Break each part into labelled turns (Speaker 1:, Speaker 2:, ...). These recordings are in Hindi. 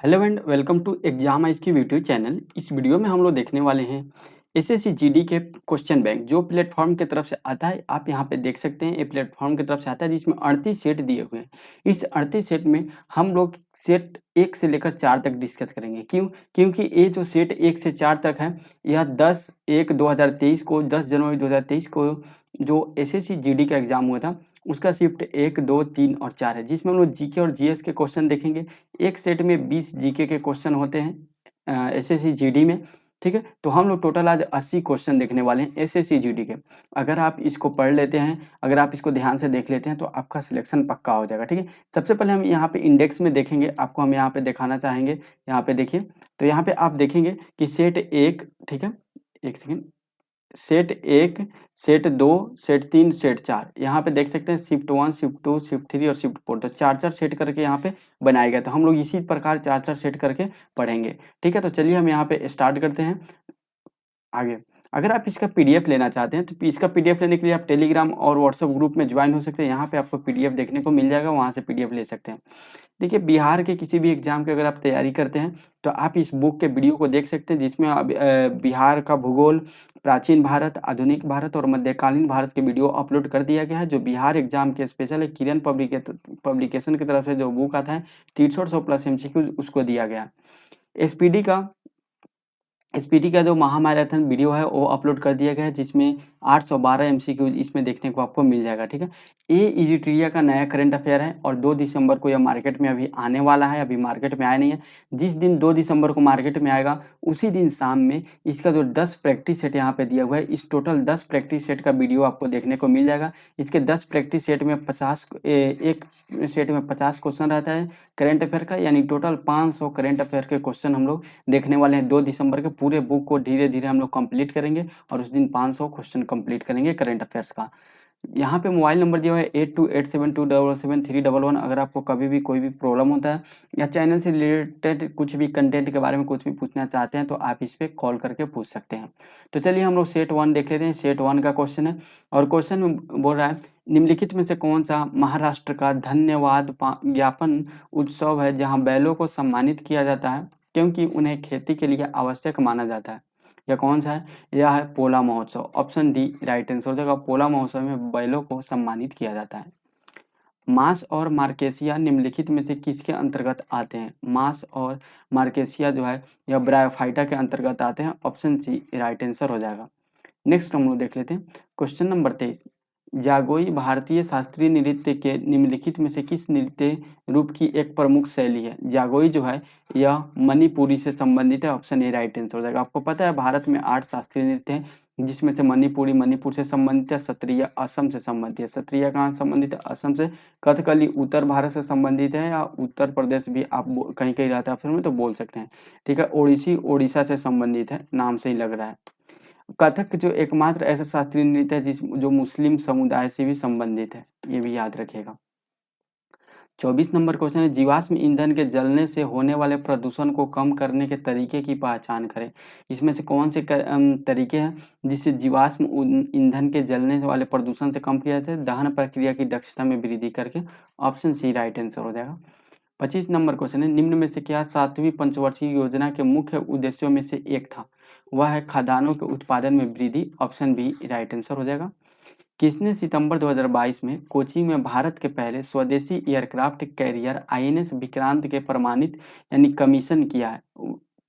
Speaker 1: Hello and welcome to exam eyes की यूट्यूब चैनल। इस वीडियो में हम लोग देखने वाले हैं एसएससी जीडी के क्वेश्चन बैंक जो प्लेटफॉर्म की तरफ से आता है। आप यहाँ पे देख सकते हैं ये प्लेटफॉर्म की तरफ से आता है जिसमें 38 सेट दिए हुए हैं। इस 38 सेट में हम लोग सेट 1 से लेकर 4 तक डिस्कस करेंगे। क्योंकि ये जो सेट 1 से 4 तक है यह 10/1/2023 को 10 जनवरी 2023 को जो एसएससी जीडी का एग्जाम हुआ था उसका शिफ्ट 1, 2, 3 और 4 है, जिसमें हम लोग जीके और जीएस के क्वेश्चन देखेंगे। एक सेट में 20 जीके के क्वेश्चन होते हैं एसएससी जीडी में। ठीक है, तो हम लोग टोटल आज 80 क्वेश्चन देखने वाले हैं एसएससी जीडी के। अगर आप इसको पढ़ लेते हैं, अगर आप इसको ध्यान से देख लेते हैं तो आपका सिलेक्शन पक्का हो जाएगा। ठीक है, सबसे पहले हम यहाँ पे इंडेक्स में देखेंगे, आपको हम यहाँ पे दिखाना चाहेंगे। यहाँ पे देखिए, तो यहाँ पे आप देखेंगे कि सेट 1, ठीक है, एक second, set 1, set 2, set 3, set 4, यहाँ पे देख सकते हैं शिफ्ट 1, शिफ्ट 2, शिफ्ट 3 और शिफ्ट 4, तो 4-4 सेट करके यहाँ पे बनाया गया। तो हम लोग इसी प्रकार 4-4 सेट करके पढ़ेंगे। ठीक है, तो चलिए हम यहाँ पे स्टार्ट करते हैं आगे। अगर आप इसका पीडीएफ लेना चाहते हैं तो इसका पीडीएफ लेने के लिए आप टेलीग्राम और व्हाट्सएप ग्रुप में ज्वाइन हो सकते हैं। यहाँ पे आपको पीडीएफ देखने को मिल जाएगा, वहाँ से पीडीएफ ले सकते हैं। देखिए, बिहार के किसी भी एग्जाम की अगर आप तैयारी करते हैं तो आप इस बुक के वीडियो को देख सकते हैं, जिसमें बिहार का भूगोल, प्राचीन भारत, आधुनिक भारत और मध्यकालीन भारत के वीडियो अपलोड कर दिया गया है। जो बिहार एग्जाम के स्पेशल है, किरण पब्लिकेशन की तरफ से जो बुक आता है 300 प्लस एमसीक्यू उसको दिया गया। एसपीडी का एसपीटी का जो महामैराथन वीडियो है वो अपलोड कर दिया गया है, जिसमें 812 एमसीक्यू इसमें देखने को आपको मिल जाएगा। ठीक है, ये इजिट्रिया का नया करंट अफेयर है और 2 दिसंबर को यह मार्केट में अभी आने वाला है, अभी मार्केट में आया नहीं है। जिस दिन 2 दिसंबर को मार्केट में आएगा उसी दिन शाम में इसका जो 10 प्रैक्टिस सेट यहाँ पे दिया हुआ है, इस टोटल 10 प्रैक्टिस सेट का वीडियो आपको देखने को मिल जाएगा। इसके 10 प्रैक्टिस सेट में 50 एक सेट में 50 क्वेश्चन रहता है करंट अफेयर का, यानी टोटल 500 करंट अफेयर के क्वेश्चन हम लोग देखने वाले हैं 2 दिसंबर के। पूरे बुक को धीरे-धीरे हम लोग कंप्लीट करेंगे और उस दिन 500 क्वेश्चन कंप्लीट करेंगे करंट अफेयर्स का। यहाँ पे मोबाइल नंबर दिया हुआ है 8287277311। अगर आपको कभी भी कोई भी प्रॉब्लम होता है या चैनल से रिलेटेड कुछ भी कंटेंट के बारे में कुछ भी पूछना चाहते हैं तो आप इस पे कॉल करके पूछ सकते हैं। तो चलिए हम लोग सेट 1 देख लेते हैं। सेट 1 का क्वेश्चन है और क्वेश्चन में बोल रहा है, निम्नलिखित में से कौन सा महाराष्ट्र का धन्यवाद ज्ञापन उत्सव है जहाँ बैलों को सम्मानित किया जाता है क्योंकि उन्हें खेती के लिए आवश्यक माना जाता है? यह कौन सा है? यह है पोला महोत्सव। ऑप्शन डी राइट आंसर हो जाएगा। पोला महोत्सव में बैलों को सम्मानित किया जाता है। मांस और मार्केसिया निम्नलिखित में से किसके अंतर्गत आते हैं? मांस और मार्केसिया जो है यह ब्रायोफाइटा के अंतर्गत आते हैं। ऑप्शन सी राइट आंसर हो जाएगा। नेक्स्ट हम लोग देख लेते हैं क्वेश्चन नंबर 23। जागोई भारतीय शास्त्रीय नृत्य के निम्नलिखित में से किस नृत्य रूप की एक प्रमुख शैली है? जागोई जो है यह मणिपुरी से संबंधित है। ऑप्शन ए राइट आंसर हो जाएगा। आपको पता है भारत में 8 शास्त्रीय नृत्य हैं जिसमें से मणिपुरी मणिपुर से संबंधित है, सत्रिय असम से संबंधित है। सत्रिय कहाँ संबंधित है? असम से। कथकली उत्तर भारत से संबंधित है या उत्तर प्रदेश भी आप कहीं कहीं रहता है फिर में तो बोल सकते हैं। ठीक है, ओडिसी ओडिशा से संबंधित है, नाम से ही लग रहा है। कथक जो एकमात्र ऐसा शास्त्रीय नृत्य है जो मुस्लिम समुदाय से भी संबंधित है, ये भी याद रखिएगा। 24 नंबर क्वेश्चन है, जीवाश्म ईंधन के जलने से होने वाले प्रदूषण को कम करने के तरीके की पहचान करें। इसमें से कौन से तरीके हैं जिससे जीवाश्म ईंधन के जलने वाले प्रदूषण से कम किया जाए? दहन प्रक्रिया की दक्षता में वृद्धि करके। ऑप्शन सी राइट आंसर हो जाएगा। 25 नंबर क्वेश्चन है, निम्न में से क्या 7वीं पंचवर्षीय योजना के मुख्य उद्देश्यों में से एक था? वह है खदानों के उत्पादन में वृद्धि। ऑप्शन बी राइट आंसर हो जाएगा। किसने सितंबर 2022 में कोची में भारत के पहले स्वदेशी एयरक्राफ्ट कैरियर आईएनएस विक्रांत के प्रमाणित यानी कमीशन किया है?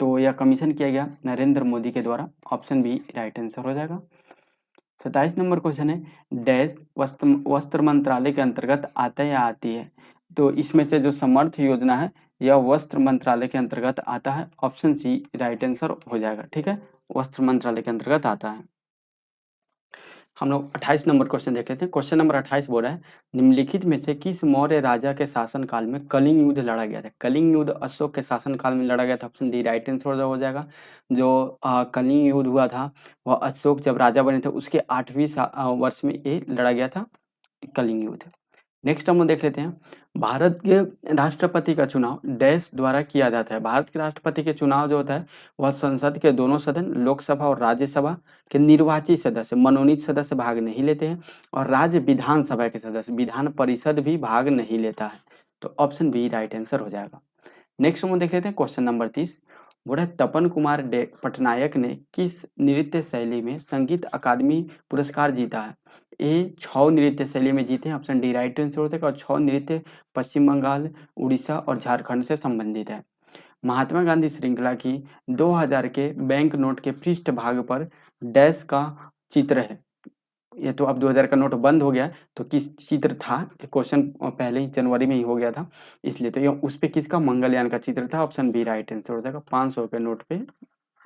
Speaker 1: तो यह कमीशन किया गया नरेंद्र मोदी के द्वारा। ऑप्शन बी राइट आंसर हो जाएगा। 27 नंबर क्वेश्चन है, डैश वस्त्र मंत्रालय के अंतर्गत आता है या आती है? तो इसमें से जो समर्थ योजना है यह वस्त्र मंत्रालय के अंतर्गत आता है। ऑप्शन सी राइट आंसर हो जाएगा। ठीक है, वस्त्र मंत्रालय के अंतर्गत आता है। हम लोग 28 नंबर क्वेश्चन देख लेते हैं। क्वेश्चन नंबर 28 बोल रहा है, निम्नलिखित में से किस मौर्य राजा के शासनकाल में कलिंग युद्ध लड़ा गया था? कलिंग युद्ध अशोक के शासनकाल में लड़ा गया था। ऑप्शन डी राइट आंसर हो जाएगा। जो कलिंग युद्ध हुआ था वह अशोक जब राजा बने थे उसके 8वीं वर्ष में ये लड़ा गया था कलिंग युद्ध। नेक्स्ट हम लोग देख लेते हैं, भारत के राष्ट्रपति का चुनाव डैश द्वारा किया जाता है। भारत के राष्ट्रपति के चुनाव जो होता है वह संसद के दोनों सदन लोकसभा और राज्यसभा के निर्वाचित सदस्य मनोनीत सदस्य भाग नहीं लेते हैं और राज्य विधानसभा के सदस्य विधान परिषद भी भाग नहीं लेता है। तो ऑप्शन बी राइट आंसर हो जाएगा। नेक्स्ट हम देख लेते हैं क्वेश्चन नंबर 30। बोल रहा है तपन कुमार पटनायक ने किस नृत्य शैली में संगीत अकादमी पुरस्कार जीता है? ए 6 नृत्य शैली में जीते हैं, ऑप्शन डी राइट आंसर हो जाएगा। और 6 नृत्य पश्चिम बंगाल, उड़ीसा और झारखंड से संबंधित है। महात्मा गांधी श्रृंखला की 2000 के बैंक नोट के पृष्ठ भाग पर डैश का चित्र है। ये तो अब 2000 का नोट बंद हो गया, तो किस चित्र था? क्वेश्चन पहले ही जनवरी में ही हो गया था, इसलिए तो ये उस पे किसका? मंगलयान का चित्र था। ऑप्शन बी राइट आंसर हो जाएगा। 500 के नोट पे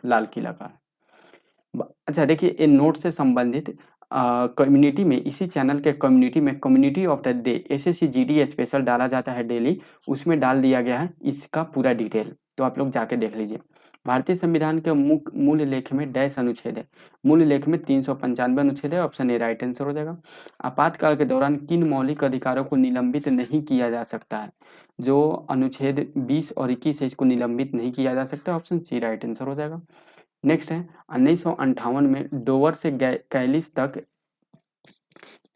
Speaker 1: लाल किला का है। अच्छा देखिए, इन नोट से संबंधित कम्युनिटी में, इसी चैनल के कम्युनिटी में community of the day SSC GD special डाला जाता है डेली, उसमें डाल दिया गया है इसका पूरा डिटेल, तो आप लोग जाके देख लीजिए। भारतीय संविधान के मूल लेख में डैश अनुच्छेद है? मूल लेख में 395 अनुच्छेद है। ऑप्शन ए राइट आंसर हो जाएगा। आपातकाल के दौरान किन मौलिक अधिकारों को निलंबित नहीं किया जा सकता है? जो अनुच्छेद 20 और 21 है, इसको निलंबित नहीं किया जा सकता। ऑप्शन सी राइट आंसर हो जाएगा। नेक्स्ट है 1958 में डोवर से कैलिस तक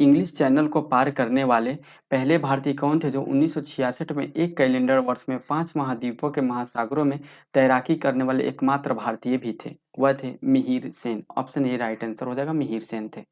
Speaker 1: इंग्लिश चैनल को पार करने वाले पहले भारतीय कौन थे, जो 1966 में एक कैलेंडर वर्ष में 5 महाद्वीपों के महासागरों में तैराकी करने वाले एकमात्र भारतीय भी थे? वह थे Mihir Sen. Option A right answer हो जाएगा, मिहिर सेन थे।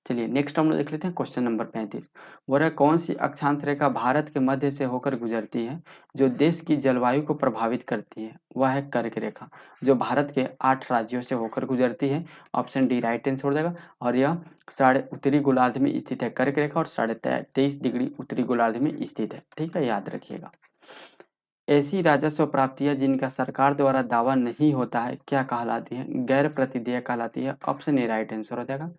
Speaker 1: चलिए नेक्स्ट हम लोग देख लेते हैं क्वेश्चन नंबर 35। वह कौन सी अक्षांश रेखा भारत के मध्य से होकर गुजरती है, जो देश की जलवायु को प्रभावित करती है? वह है कर्क रेखा, जो भारत के 8 राज्यों से होकर गुजरती है। ऑप्शन डी राइट आंसर हो जाएगा। और यह साढ़े उत्तरी गोलार्ध में स्थित है कर्क रेखा, और 23.5 डिग्री उत्तरी गोलार्ध में स्थित है। ठीक है, याद रखिएगा। ऐसी राजस्व प्राप्तियां जिनका सरकार द्वारा दावा नहीं होता है क्या कहलाती है? गैर प्रतिदेय कहलाती है। ऑप्शन ए राइट आंसर हो जाएगा।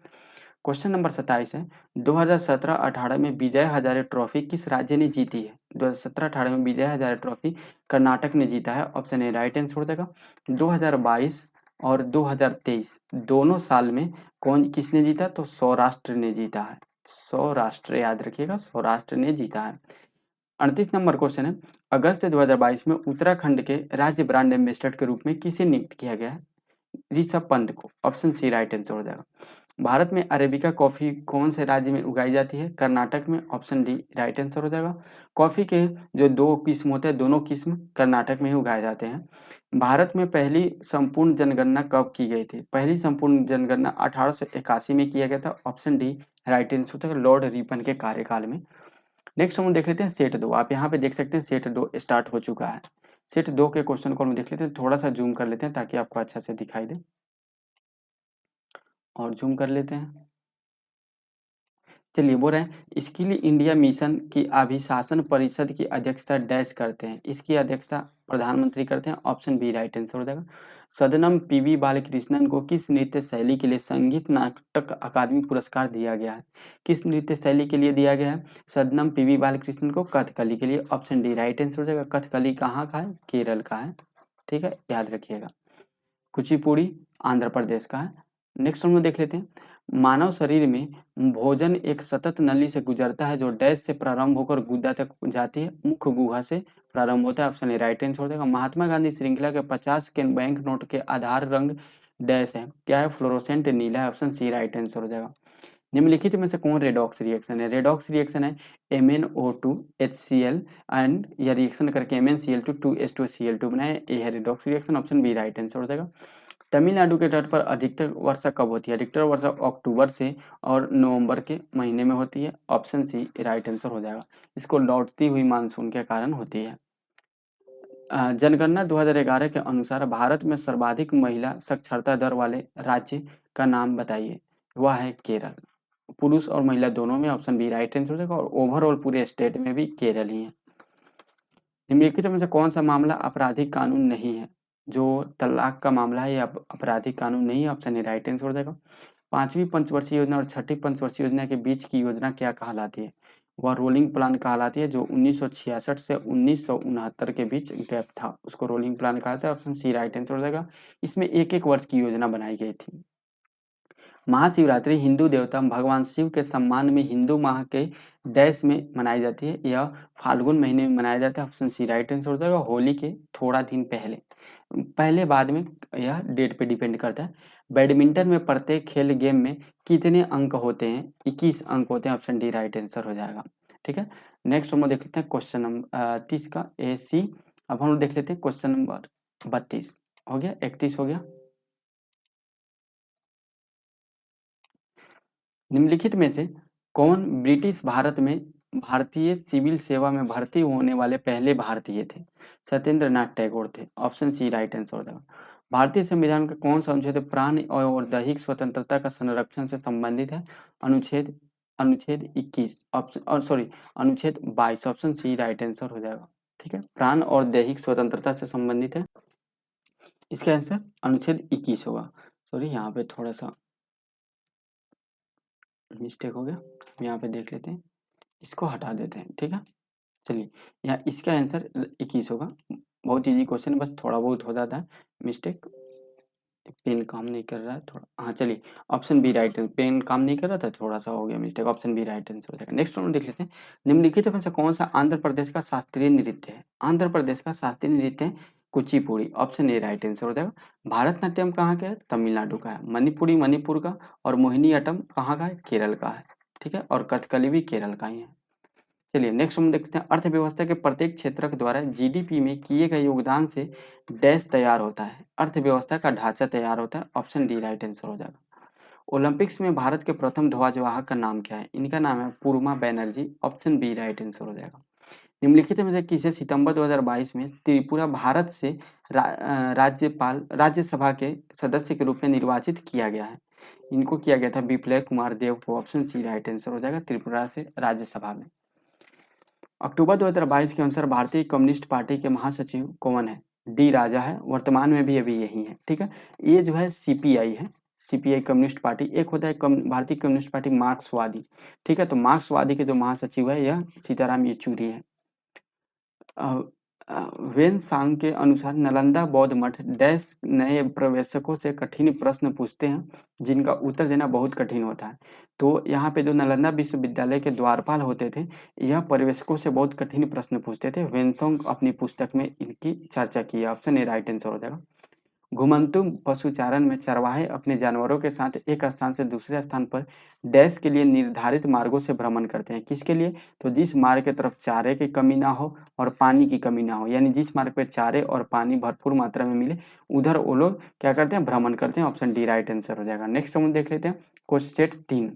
Speaker 1: क्वेश्चन नंबर 27 है 2017-18 में विजय हजारे ट्रॉफी किस राज्य ने जीती है? 2017-18 में विजय हजारे ट्रॉफी कर्नाटक ने जीता है। ऑप्शन ए राइट आंसर हो जाएगा। 2022 और 2023 दोनों साल में कौन किसने जीता? तो सौराष्ट्र ने जीता है। सौराष्ट्र, याद रखिएगा, सौराष्ट्र ने जीता है। 38 नंबर क्वेश्चन है अगस्त 2022 में उत्तराखंड के राज्य ब्रांड एम्बेसडर के रूप में किसे नियुक्त किया गया है? ऋषभ पंत को। ऑप्शन सी राइट आंसर हो जाएगा। भारत में अरेबिका कॉफी कौन से राज्य में उगाई जाती है? कर्नाटक में। ऑप्शन डी राइट आंसर हो जाएगा। कॉफी के जो 2 किस्म होते हैं, दोनों किस्म कर्नाटक में ही उगाए जाते हैं। भारत में पहली संपूर्ण जनगणना कब की गई थी? पहली संपूर्ण जनगणना 1881 में किया गया था। ऑप्शन डी राइट आंसर हो जाएगा, लॉर्ड रिपन के कार्यकाल में। नेक्स्ट हम देख लेते हैं सेट 2। आप यहाँ पे देख सकते हैं सेट 2 स्टार्ट हो चुका है। सेट 2 के क्वेश्चन को हम देख लेते हैं, थोड़ा सा जूम कर लेते हैं ताकि आपको अच्छा से दिखाई दे, और जूम कर लेते हैं। चलिए बोल रहे हैं स्किल इंडिया मिशन की अभिशासन परिषद की अध्यक्षता डैश करते हैं? इसकी अध्यक्षता प्रधानमंत्री करते हैं। ऑप्शन बी राइट आंसर हो जाएगा। सदनम पीवी बालकृष्णन को किस नृत्य शैली के लिए संगीत नाटक अकादमी पुरस्कार दिया गया है? किस नृत्य शैली के लिए दिया गया है सदनम पीवी बालकृष्णन को? कथकली के लिए। ऑप्शन डी राइट आंसर हो जाएगा। कथकली कहाँ का है? केरल का है। ठीक है, याद रखिएगा। कुचिपुड़ी आंध्र प्रदेश का है। नेक्स्ट हम लोग देख लेते हैं मानव शरीर में भोजन एक सतत नली से गुजरता है जो डैश से प्रारंभ होकर गुदा तक जाती है। मुख्य गुहा से प्रारंभ होता है। ऑप्शन ए राइट आंसर हो जाएगा। महात्मा गांधी श्रृंखला के 50 के बैंक नोट के आधार रंग डैश है? क्या है? फ्लोरोसेंट नीला है। ऑप्शन सी राइट आंसर हो जाएगा। निम्नलिखित में से कौन रेडॉक्स रिएक्शन है? रेडॉक्स रिएक्शन है MnO2 HCl एंड यह रिएक्शन करके MnCl2 2H2Cl2 बनाए, ये है redox reaction. Option B right answer हो जाएगा। तमिलनाडु के तट पर अधिकतर वर्षा कब होती है? अधिकतर वर्षा अक्टूबर से और नवंबर के महीने में होती है। ऑप्शन सी राइट आंसर हो जाएगा। इसको लौटती हुई मानसून के कारण होती है। जनगणना 2011 के अनुसार भारत में सर्वाधिक महिला साक्षरता दर वाले राज्य का नाम बताइए? वह है केरल। पुरुष और महिला दोनों में। ऑप्शन बी राइट आंसर हो जाएगा। और ओवरऑल पूरे स्टेट में भी केरल ही है। निम्नलिखित में से कौन सा मामला आपराधिक कानून नहीं है? जो तलाक का मामला है, यह आपराधिक कानून नहीं है। ऑप्शन ए राइट आंसर हो जाएगा। 5वीं पंचवर्षीय योजना और 6ठी पंचवर्षीय योजना के बीच की योजना क्या कहलाती है? वह रोलिंग प्लान कहलाती है, जो 1966 से 1969 के बीच गैप था, उसको रोलिंग प्लान कहा जाता है। ऑप्शन सी राइट आंसर हो जाएगा। इसमें एक वर्ष की योजना बनाई गई थी। महाशिवरात्रि हिंदू देवता भगवान शिव के सम्मान में हिंदू माह के डैश में मनाई जाती है? यह फाल्गुन महीने में मनाया जाता है। ऑप्शन सी राइट आंसर हो जाएगा। होली के थोड़ा दिन पहले, पहले बाद में, यह डेट पे डिपेंड करता है। बैडमिंटन में प्रत्येक खेल गेम में कितने अंक होते हैं? 21 अंक होते हैं। ऑप्शन डी राइट आंसर हो जाएगा। ठीक है, नेक्स्ट हम देख लेते हैं क्वेश्चन नंबर 30 का AC अब हम लोग देख लेते हैं क्वेश्चन नंबर 32 हो गया, 31 हो गया। निम्नलिखित में से कौन ब्रिटिश भारत में भारतीय सिविल सेवा में भर्ती होने वाले पहले भारतीय थे? सत्येंद्र नाथ टैगोर थे। ऑप्शन सी राइट आंसर हो जाएगा। भारतीय संविधान का कौन सा अनुच्छेद प्राण और दैहिक स्वतंत्रता का संरक्षण से संबंधित है? अनुच्छेद अनुच्छेद 21 ऑप्शन और सॉरी अनुच्छेद 22 ऑप्शन सी राइट आंसर हो जाएगा। ठीक है, प्राण और दैहिक स्वतंत्रता से संबंधित है, इसका आंसर अनुच्छेद 21 होगा। सॉरी यहाँ पे थोड़ा सा मिस्टेक हो गया, हम यहाँ पे देख लेते हैं, इसको हटा देते हैं। ठीक है, चलिए यहाँ इसका आंसर 21 होगा। बहुत इजी क्वेश्चन, बस थोड़ा बहुत हो जाता है मिस्टेक। पेन काम नहीं कर रहा है थोड़ा, हाँ चलिए ऑप्शन बी राइट, पेन काम नहीं कर रहा था, थोड़ा सा हो गया mistake, option B right answer हो जाएगा। नेक्स्ट हम देख लेते हैं, निम्नलिखित में से कौन सा आंध्र प्रदेश का शास्त्रीय नृत्य है? आंध्र प्रदेश का शास्त्रीय नृत्य है Kuchipudi. Option A right answer हो जाएगा। भारतनाट्यम कहाँ का है? तमिलनाडु का है। मणिपुरी मणिपुर का, और मोहिनीअट्टम कहाँ का है? केरल का है। ठीक है, और कथकली भी केरल का ही है। चलिए नेक्स्ट हम देखते हैं, अर्थव्यवस्था के प्रत्येक क्षेत्र के द्वारा जीडीपी में किए गए योगदान से डैश तैयार होता है? अर्थव्यवस्था का ढांचा तैयार होता है। ऑप्शन डी राइट आंसर हो जाएगा। ओलंपिक्स में भारत के प्रथम ध्वजवाहक का नाम क्या है? इनका नाम है Purma Banerjee. Option B right answer हो जाएगा। निम्नलिखित में से किसे सितंबर 2022 में त्रिपुरा भारत से राज्यसभा के सदस्य के रूप में निर्वाचित किया गया है? इनको किया गया था बिप्लव कुमार देव को। ऑप्शन सी राइट आंसर हो जाएगा, त्रिपुरा से राज्यसभा में। अक्टूबर 2022 के अनुसार भारतीय कम्युनिस्ट पार्टी के महासचिव कौन है? डी राजा है, वर्तमान में भी अभी यही है। ठीक है, ये जो है सीपीआई है, सीपीआई कम्युनिस्ट पार्टी। एक होता है भारतीय कम्युनिस्ट पार्टी मार्क्सवादी। ठीक है, तो मार्क्सवादी के जो महासचिव है यह सीताराम येचुरी है। वेन सांग के अनुसार नालंदा बौद्ध मठ डैश नए प्रवेशकों से कठिन प्रश्न पूछते हैं जिनका उत्तर देना बहुत कठिन होता है। तो यहाँ पे जो नालंदा विश्वविद्यालय के द्वारपाल होते थे, यह प्रवेशकों से बहुत कठिन प्रश्न पूछते थे। वेनसोंग अपनी पुस्तक में इनकी चर्चा की है। ऑप्शन ए राइट आंसर हो जाएगा। घुमंतू पशुचारण में चरवाहे अपने जानवरों के साथ एक स्थान से दूसरे स्थान पर डैश के लिए निर्धारित मार्गों से भ्रमण करते हैं। किसके लिए? तो जिस मार्ग की तरफ चारे की कमी ना हो और पानी की कमी ना हो, यानी जिस मार्ग पे चारे और पानी भरपूर मात्रा में मिले उधर वो लोग क्या करते हैं? भ्रमण करते हैं। ऑप्शन डी राइट आंसर हो जाएगा। नेक्स्ट हम देख लेते हैं क्वेश्चन 3।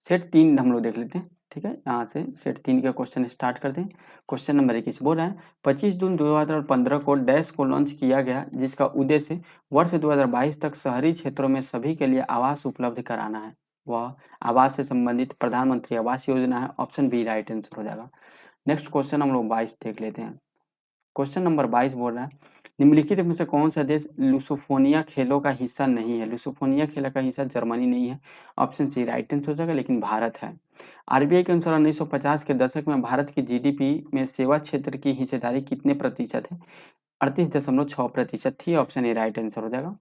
Speaker 1: सेट 3 हम लोग देख लेते हैं। ठीक है, यहाँ से सेट 3 का क्वेश्चन स्टार्ट करते हैं। क्वेश्चन नंबर 21 बोल रहा है 25 जून 2015 को डैश को लॉन्च किया गया जिसका उद्देश्य वर्ष 2022 तक शहरी क्षेत्रों में सभी के लिए आवास उपलब्ध कराना है। वह आवास से संबंधित प्रधानमंत्री आवास योजना है। ऑप्शन बी राइट आंसर हो जाएगा। नेक्स्ट क्वेश्चन हम लोग 22 देख लेते हैं। क्वेश्चन नंबर 22 बोल रहा है निम्नलिखित में से कौन सा देश लुसोफोनिया खेलों का हिस्सा नहीं है? लुसोफोनिया खेलों का हिस्सा जर्मनी नहीं है। ऑप्शन सी राइट आंसर हो जाएगा, लेकिन भारत है। आरबीआई के अनुसार 1950 के दशक में भारत की जीडीपी में सेवा क्षेत्र की हिस्सेदारी कितने प्रतिशत है? 38.6% थी। ऑप्शन ए राइट आंसर हो जाएगा।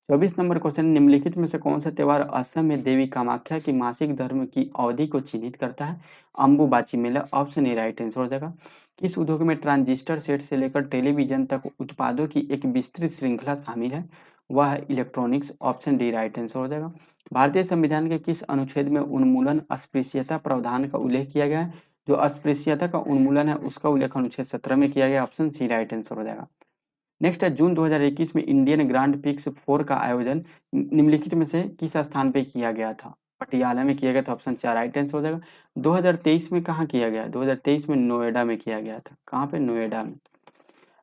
Speaker 1: 24 नंबर क्वेश्चन निम्नलिखित में से कौन सा त्योहार असम में देवी कामाख्या की मासिक धर्म की अवधि को चिन्हित करता है? अम्बुबाची मेला। ऑप्शन ए राइट आंसर हो जाएगा। किस उद्योग में ट्रांजिस्टर सेट से लेकर टेलीविजन तक उत्पादों की एक विस्तृत श्रृंखला शामिल है? वह है electronics. Option D right answer हो जाएगा। भारतीय संविधान के किस अनुच्छेद में उन्मूलन अस्पृश्यता प्रावधान का उल्लेख किया गया है? जो अस्पृश्यता का उन्मूलन है उसका उल्लेख अनुच्छेद 17 में किया गया। ऑप्शन सी राइट आंसर हो जाएगा। नेक्स्ट है जून 2021 में इंडियन ग्रांड पिक्स 4 का आयोजन निम्नलिखित में से किस स्थान पे किया गया था? पटियाला में किया गया था। ऑप्शन 4 राइट आंसर हो जाएगा। 2023 में कहाँ किया गया? 2023 में नोएडा में किया गया था। कहाँ पे? नोएडा में।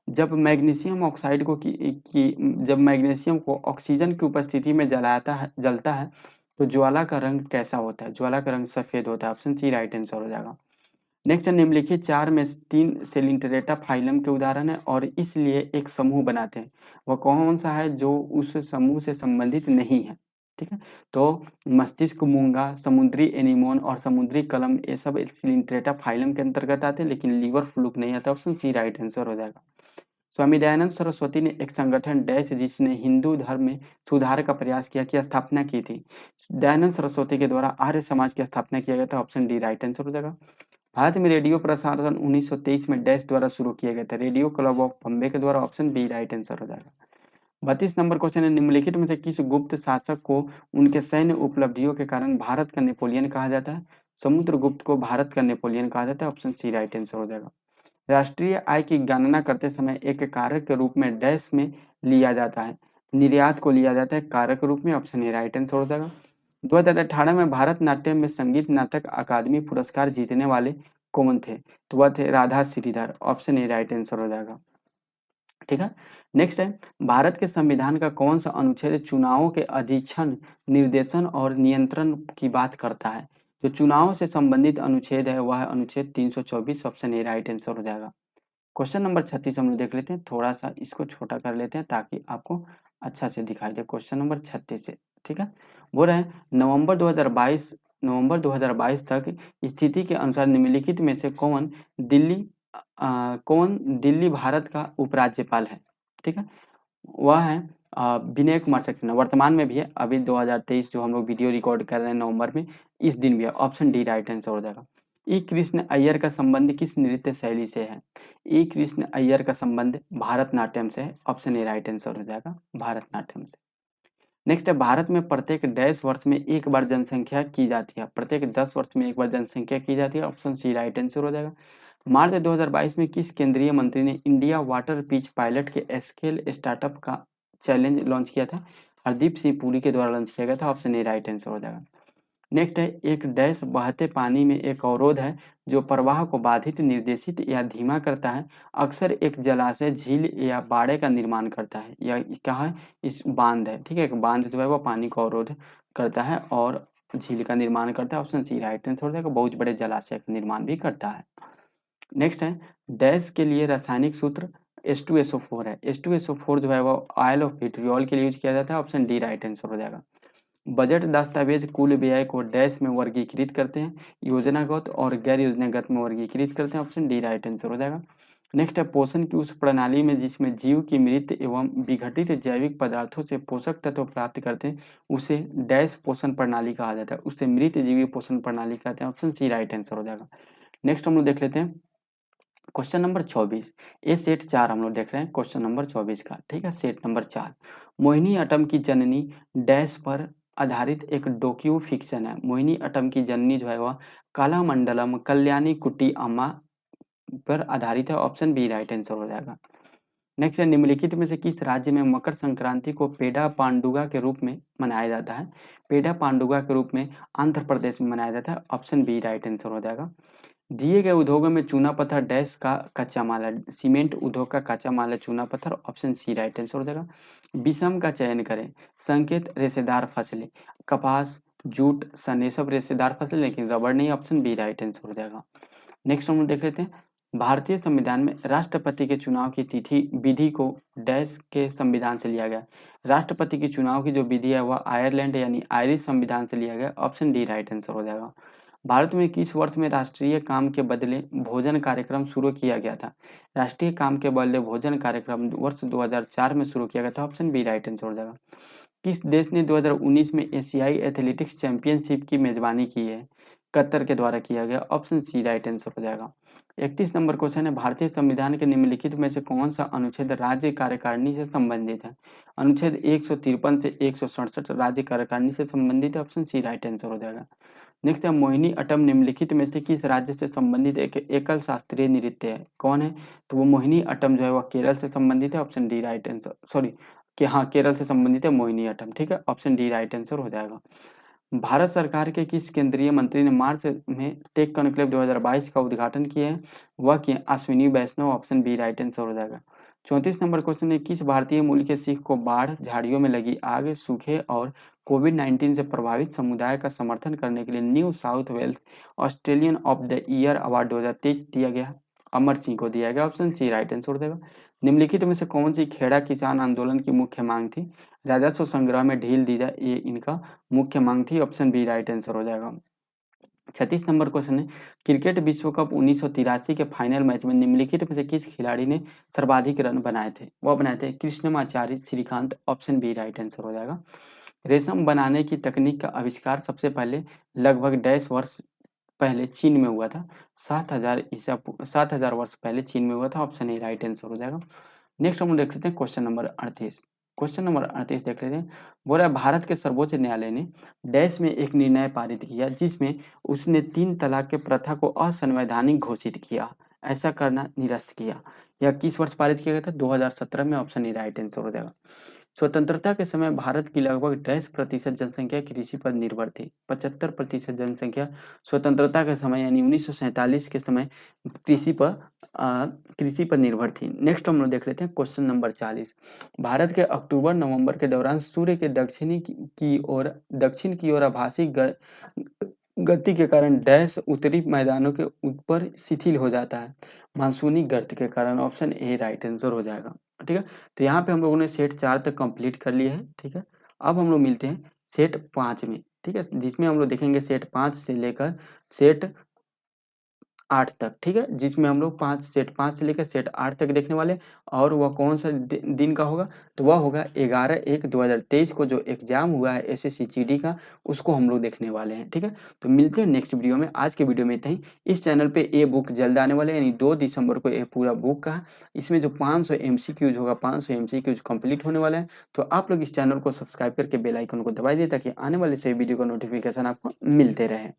Speaker 1: जब मैग्नीशियम ऑक्साइड को जब मैग्नीशियम को ऑक्सीजन की उपस्थिति में जलता है तो ज्वाला का रंग कैसा होता है? ज्वाला का रंग सफेद होता है। ऑप्शन सी राइट आंसर हो जाएगा। नेक्स्ट निम्नलिखित 4 में 3 सेलिंटरेटा फाइलम के उदाहरण है और इसलिए एक समूह बनाते हैं। वह कौन सा है जो उस समूह से संबंधित नहीं है? ठीक है, तो मस्तिष्क मूंगा, समुद्री एनीमोन और समुद्री कलम ये सब सेलिंटरेटा फाइलम के अंतर्गत आते हैं, लेकिन लीवर फ्लूक नहीं आता। ऑप्शन सी राइट आंसर हो जाएगा। स्वामी दयानंद सरस्वती ने एक संगठन डैश जिसने हिंदू धर्म में सुधार का प्रयास किया की स्थापना की थी? दयानंद सरस्वती के द्वारा आर्य समाज की स्थापना किया गया था। ऑप्शन डी राइट आंसर हो जाएगा। भारत में रेडियो प्रसारण 1923 में डैश द्वारा शुरू किया गया था? रेडियो क्लब ऑफ बॉम्बे के द्वारा। ऑप्शन बी राइट आंसर हो जाएगा। 32 नंबर क्वेश्चन है निम्नलिखित में से किस गुप्त शासक को उनके सैन्य उपलब्धियों के कारण भारत का नेपोलियन कहा जाता है? समुद्रगुप्त को भारत का नेपोलियन कहा जाता है। ऑप्शन सी राइट आंसर हो जाएगा। राष्ट्रीय आय की गणना करते समय एक कारक के रूप में डैश में लिया जाता है, निर्यात को लिया जाता है कारक के रूप में। ऑप्शन ए राइट आंसर हो जाएगा। 2018 में भारत नाट्यम में संगीत नाटक अकादमी पुरस्कार जीतने वाले कौन थे? तो वह थे Radha Sridhar. Option A right answer हो जाएगा। ठीक है। नेक्स्ट है, भारत के संविधान का कौन सा अनुच्छेद चुनावों के अधीक्षण, निर्देशन और नियंत्रण की बात करता है? जो चुनाव से संबंधित अनुच्छेद है वह है अनुच्छेद 324। ऑप्शन ए राइट आंसर हो जाएगा। क्वेश्चन नंबर 36 हम लोग देख लेते हैं, थोड़ा सा इसको छोटा कर लेते हैं ताकि आपको अच्छा से दिखाई दे। क्वेश्चन नंबर 36 से, ठीक है, बोल रहे हैं नवंबर 2022 तक स्थिति के अनुसार निम्नलिखित में से कौन दिल्ली भारत का उपराज्यपाल है? ठीक है, वह है विनय कुमार सक्सेना। वर्तमान में भी है, अभी 2023 जो हम लोग वीडियो रिकॉर्ड कर रहे हैं नवंबर में, इस दिन भी है। ऑप्शन डी राइट आंसर हो जाएगा। ई कृष्ण अय्यर का संबंध किस नृत्य शैली से है? ई कृष्ण अय्यर का संबंध भारतनाट्यम से है। ऑप्शन ए राइट आंसर हो जाएगा, भारतनाट्यम से। नेक्स्ट है, भारत में प्रत्येक डैश वर्ष में एक बार जनसंख्या की जाती है? प्रत्येक 10 वर्ष में एक बार जनसंख्या की जाती है। ऑप्शन सी राइट आंसर हो जाएगा। मार्च 2022 में किस केंद्रीय मंत्री ने इंडिया वाटर पिच पायलट के स्केल स्टार्टअप का चैलेंज लॉन्च किया था? हरदीप सिंह पुरी के द्वारा लॉन्च किया गया था। ऑप्शन ए राइट आंसर हो जाएगा। नेक्स्ट है, एक डैश बहते पानी में एक अवरोध है जो प्रवाह को बाधित, निर्देशित या धीमा करता है। अक्सर एक जलाशय, झील या बाड़े का निर्माण करता है। यह क्या है? इस बांध है। ठीक है, एक बांध जो है वो पानी को अवरोध करता है और झील का निर्माण करता है। ऑप्शन सी राइट आंसर हो जाएगा। बहुत बड़े जलाशय का निर्माण भी करता है। नेक्स्ट है, डैश के लिए रासायनिक सूत्र H2SO4 है। H2SO4 जो है वो ऑयल ऑफ विट्रियोल के लिए यूज किया जाता है। ऑप्शन डी राइट आंसर हो जाएगा। बजट दस्तावेज कुल व्यय को डैश में वर्गीकृत करते हैं? योजनागत और गैर योजनागत में वर्गीकृत करते हैं। ऑप्शन डी राइट आंसर हो जाएगा। नेक्स्ट है, पोषण की उस प्रणाली में जिसमें जीव की मृत एवं विघटित जैविक पदार्थों से पोषक तत्व प्राप्त करते हैं उसे डैश पोषण प्रणाली कहा जाता है। उसे मृत जीवी पोषण प्रणाली कहते हैं। ऑप्शन सी राइट आंसर हो जाएगा। नेक्स्ट हम लोग देख लेते हैं क्वेश्चन नंबर 24। ये सेट 4 हम लोग देख रहे हैं क्वेश्चन नंबर 24 का। ठीक है, सेट नंबर 4, मोहिनीअट्टम की जननी डैश पर आधारित एक डोक्यू फिक्शन है। मोहिनीअट्टम की जननी जो है वह कलामंडलम कल्याणी कुट्टी अम्मा पर आधारित है। ऑप्शन बी राइट आंसर हो जाएगा। नेक्स्ट है, निम्नलिखित में से किस राज्य में मकर संक्रांति को पेड़ा पांडुगा के रूप में मनाया जाता है? पेड़ा पांडुगा के रूप में आंध्र प्रदेश में मनाया जाता है। ऑप्शन बी राइट आंसर हो जाएगा। दिए गए उद्योगों में चूना पत्थर डैश का कच्चा माल है? सीमेंट उद्योग का कच्चा माल है चूना पत्थर। ऑप्शन सी राइट आंसर हो जाएगा। विषम का चयन करें। संकेत रेशेदार फसलें, कपास, जूट, सन, ये सब रेशेदार फसलें, लेकिन रबड़ नहीं। ऑप्शन बी राइट आंसर हो जाएगा। नेक्स्ट हम लोग देख लेते हैं, भारतीय संविधान में राष्ट्रपति के चुनाव की तिथि विधि को डैश के संविधान से लिया गया? राष्ट्रपति के चुनाव की जो विधि है वह आयरलैंड यानी आयरिश संविधान से लिया गया। ऑप्शन डी राइट आंसर हो जाएगा। भारत में किस वर्ष में राष्ट्रीय काम के बदले भोजन कार्यक्रम शुरू किया गया था? राष्ट्रीय काम के बदले भोजन कार्यक्रम वर्ष 2004 में शुरू किया गया था। ऑप्शन बी राइट आंसर हो जाएगा। किस देश ने 2019 में एशियाई एथलेटिक्स चैंपियनशिप की मेजबानी की है? कतर के द्वारा किया गया। ऑप्शन सी राइट आंसर हो जाएगा। 31 नंबर क्वेश्चन है, भारतीय संविधान के निम्नलिखित में से कौन सा अनुच्छेद राज्य कार्यकारिणी से संबंधित है? अनुच्छेद 153 से 167 राज्य कार्यकारिणी से संबंधित है। ऑप्शन सी राइट आंसर हो जाएगा। नेक्स्ट है, मोहिनीअट्टम निम्नलिखित में से किस राज्य से संबंधित एक एकल शास्त्रीय नृत्य है? कौन है? तो वो मोहिनीअट्टम जो है वह केरल से संबंधित है। Option D right answer, sorry, कि हाँ, केरल से संबंधित है मोहिनीअट्टम। ठीक है, ऑप्शन डी राइट आंसर हो जाएगा। भारत सरकार के किस केंद्रीय मंत्री ने मार्च में टेक कॉन्क्लेव 2022 का उद्घाटन किया है? वह किए अश्विनी वैष्णव। ऑप्शन बी राइट आंसर हो जाएगा। 34 नंबर क्वेश्चन है, किस भारतीय मूल के सिख को बाढ़, झाड़ियों में लगी आग, सूखे और कोविड-19 से प्रभावित समुदाय का समर्थन करने के लिए New South Wales Australian of the year award 2023 दिया गया? अमर सिंह को दिया गया। ऑप्शन सी राइट आंसर हो जाएगा। निम्नलिखित में से कौन सी खेड़ा किसान आंदोलन की मुख्य मांग थी? राजस्व संग्रह में ढील दी जाए, ये इनका मुख्य मांग थी। ऑप्शन बी राइट आंसर हो जाएगा। 36 नंबर क्वेश्चन है, क्रिकेट विश्व कप 1983 के फाइनल मैच में निम्नलिखित में से किस खिलाड़ी ने सर्वाधिक रन बनाए थे? वह बनाए थे Krishnamachari Srikkanth. Option B right answer हो जाएगा। रेशम बनाने की तकनीक का आविष्कार सबसे पहले लगभग डैश वर्ष पहले चीन में हुआ था? 7000 वर्ष पहले चीन में हुआ था। ऑप्शन ए राइट आंसर हो जाएगा। नेक्स्ट हम देख लेते हैं क्वेश्चन नंबर 38। क्वेश्चन नंबर 38 देख लेते हैं, बोल रहा है भारत के सर्वोच्च न्यायालय ने डैश में एक निर्णय पारित किया जिसमें उसने 3 तलाक के प्रथा को असंवैधानिक घोषित किया। ऐसा करना निरस्त किया। यह किस वर्ष पारित किया गया था? 2017 में। ऑप्शन ए राइट आंसर हो जाएगा। स्वतंत्रता के समय भारत की लगभग 10% जनसंख्या कृषि पर निर्भर थी। 75% जनसंख्या स्वतंत्रता के समय यानी 1947 के समय कृषि पर निर्भर थी। नेक्स्ट हम लोग देख लेते हैं क्वेश्चन नंबर 40। भारत के अक्टूबर-नवंबर के दौरान सूर्य के दक्षिण की ओर आभासी गति के कारण डैश उत्तरी मैदानों के ऊपर शिथिल हो जाता है। मानसूनी गर्त के कारण। ऑप्शन ए राइट आंसर हो जाएगा। ठीक है, तो यहाँ पे हम लोगों ने सेट 4 तक कंप्लीट कर लिए हैं। ठीक है, अब हम लोग मिलते हैं सेट 5 में। ठीक है, जिसमें हम लोग देखेंगे सेट 5 से लेकर सेट 8 तक। ठीक है, जिसमें हम लोग सेट 5 से लेकर सेट 8 तक देखने वाले हैं। और वह कौन सा दिन का होगा? तो वह होगा 11/1/2023 को जो एग्जाम हुआ है एसएससी जीडी का, उसको हम लोग देखने वाले हैं। ठीक है, तो मिलते हैं नेक्स्ट वीडियो में। आज के वीडियो में इतना ही। इस चैनल पे ए बुक जल्द आने वाले हैं, यानी 2 दिसंबर को ये पूरा बुक का इसमें जो 500 एमसीक्यूज होगा, 500 एमसीक्यूज कंप्लीट होने वाला है। तो आप लोग इस चैनल को सब्सक्राइब करके बेल आइकन को दबाइए ताकि आने वाले सभी वीडियो का नोटिफिकेशन आपको मिलते रहे।